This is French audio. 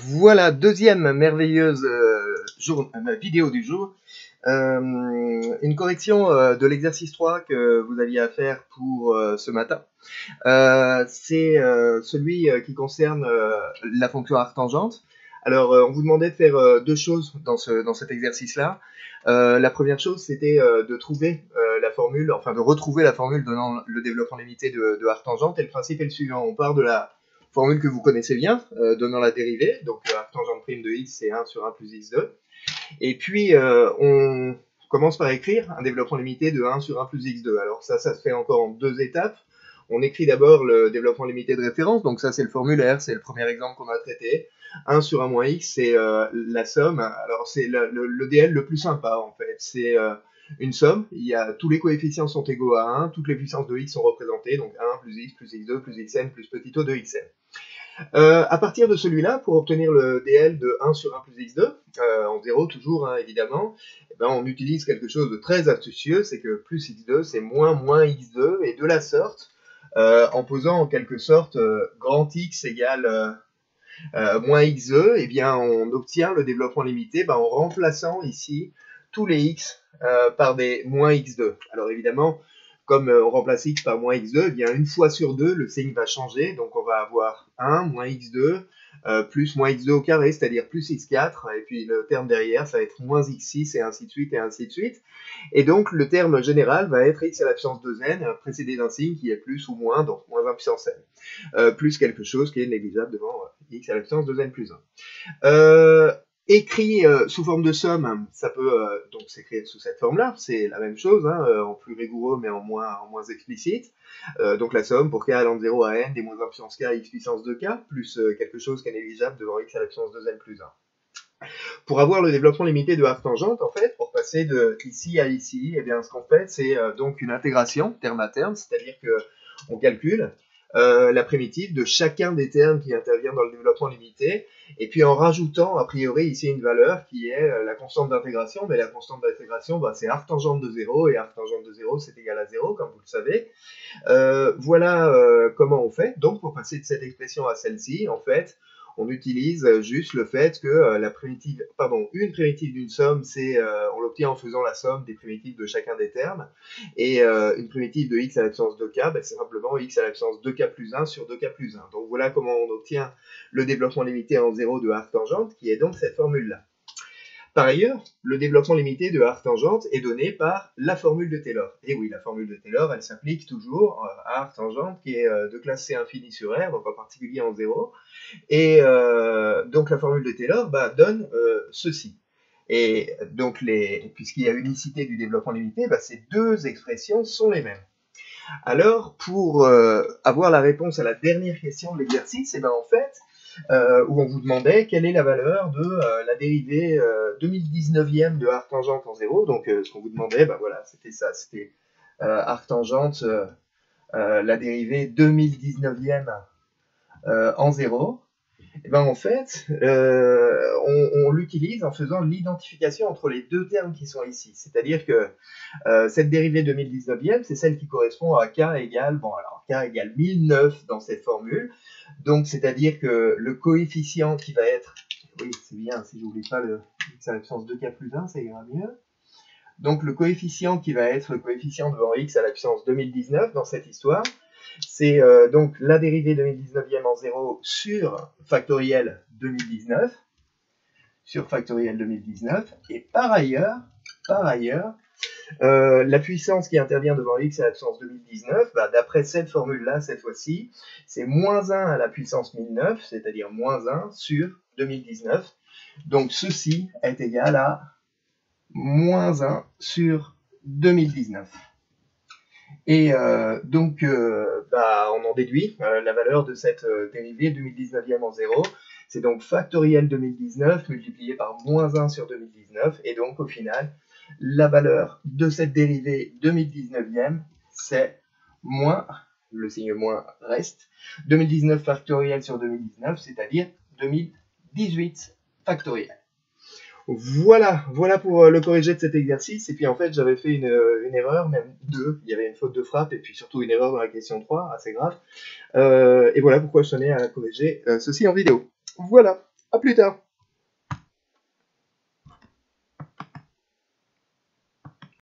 Voilà, deuxième merveilleuse vidéo du jour. Une correction de l'exercice 3 que vous aviez à faire pour ce matin. C'est celui qui concerne la fonction arctangente. Alors, on vous demandait de faire deux choses dans cet exercice-là. La première chose, c'était de trouver la formule, enfin de retrouver la formule donnant le développement limité de arctangente. Et le principe est le suivant. On part de la formule que vous connaissez bien, donnant la dérivée. Donc, arctangente prime de x, c'est 1 sur 1 plus x2. Et puis, on commence par écrire un développement limité de 1 sur 1 plus x2. Alors ça se fait encore en deux étapes. On écrit d'abord le développement limité de référence, donc ça c'est le formulaire, c'est le premier exemple qu'on a traité. 1 sur 1 moins x, c'est la somme. Alors c'est le DL le plus sympa en fait. C'est une somme, tous les coefficients sont égaux à 1, toutes les puissances de x sont représentées, donc 1 plus x2 plus xn plus petit o de xn. À partir de celui-là, pour obtenir le DL de 1 sur 1 plus x2, en 0 toujours, hein, évidemment, on utilise quelque chose de très astucieux, c'est que plus x2, c'est moins x2, et de la sorte, en posant en quelque sorte grand X égale moins x2, eh bien, on obtient le développement limité en remplaçant ici tous les x par des moins x2. Alors évidemment, comme on remplace x par moins x2, eh bien, une fois sur deux, le signe va changer. Donc on va avoir 1 moins x2 plus moins x2 au carré, c'est-à-dire plus x4. Et puis le terme derrière, ça va être moins x6 et ainsi de suite et ainsi de suite. Et donc le terme général va être x à la puissance 2n, précédé d'un signe qui est plus ou moins, donc moins 1 puissance n. Plus quelque chose qui est négligeable devant x à la puissance 2n plus 1. Écrit sous forme de somme, ça peut donc s'écrire sous cette forme-là, c'est la même chose, hein, en plus rigoureux mais en moins explicite. Donc la somme pour k allant de 0 à n des moins 1 puissance k x puissance 2k, plus quelque chose qui est négligeable devant x à la puissance 2n plus 1. Pour avoir le développement limité de arctangente, en fait, pour passer de ici à ici, eh bien ce qu'on fait, c'est donc une intégration terme à terme, c'est-à-dire qu'on calcule la primitive de chacun des termes qui intervient dans le développement limité, et puis en rajoutant a priori ici une valeur qui est la constante d'intégration, mais la constante d'intégration c'est arctangente de 0, et arctangente de 0 c'est égal à 0, comme vous le savez. Voilà comment on fait. Donc pour passer de cette expression à celle-ci, en fait, on utilise juste le fait que une primitive d'une somme, on l'obtient en faisant la somme des primitives de chacun des termes, et une primitive de x à la puissance 2k, c'est simplement x à la puissance 2k plus 1 sur 2k plus 1. Donc voilà comment on obtient le développement limité en 0 de arctangente, qui est donc cette formule-là. Par ailleurs, le développement limité de arctangente est donné par la formule de Taylor. Et oui, la formule de Taylor, elle s'applique toujours à arctangente, qui est de classe C infini sur R, donc en particulier en 0. Et donc la formule de Taylor donne ceci. Et donc, puisqu'il y a unicité du développement limité, ces deux expressions sont les mêmes. Alors, pour avoir la réponse à la dernière question de l'exercice, en fait, où on vous demandait quelle est la valeur de la dérivée 2019e de arctangente en 0. Donc, ce qu'on vous demandait, voilà, c'était ça, c'était arctangente, la dérivée 2019e en 0. Et en fait, on l'utilise en faisant l'identification entre les deux termes qui sont ici. C'est-à-dire que cette dérivée 2019e, c'est celle qui correspond à k égale, k égale 1009 dans cette formule. Donc, c'est-à-dire que le coefficient qui va être, oui, c'est bien, si j'oublie pas le x à la puissance 2k plus 1, ça ira mieux. Donc, le coefficient qui va être le coefficient devant x à la puissance 2019 dans cette histoire, c'est donc la dérivée 2019e en 0 sur factoriel 2019, et par ailleurs, la puissance qui intervient devant x à la puissance 2019, d'après cette formule-là, cette fois-ci, c'est moins 1 à la puissance 1009, c'est-à-dire moins 1 sur 2019. Donc ceci est égal à moins 1 sur 2019. Et donc, on en déduit la valeur de cette dérivée 2019e en 0. C'est donc factoriel 2019 multiplié par moins 1 sur 2019. Et donc, au final, la valeur de cette dérivée 2019e, c'est moins, le signe moins reste, 2019 factoriel sur 2019, c'est-à-dire 2018 factoriel. Voilà pour le corrigé de cet exercice. Et puis en fait, j'avais fait une erreur, même deux. Il y avait une faute de frappe et puis surtout une erreur dans la question 3, assez grave. Et voilà pourquoi je tenais à corriger ceci en vidéo. Voilà. À plus tard.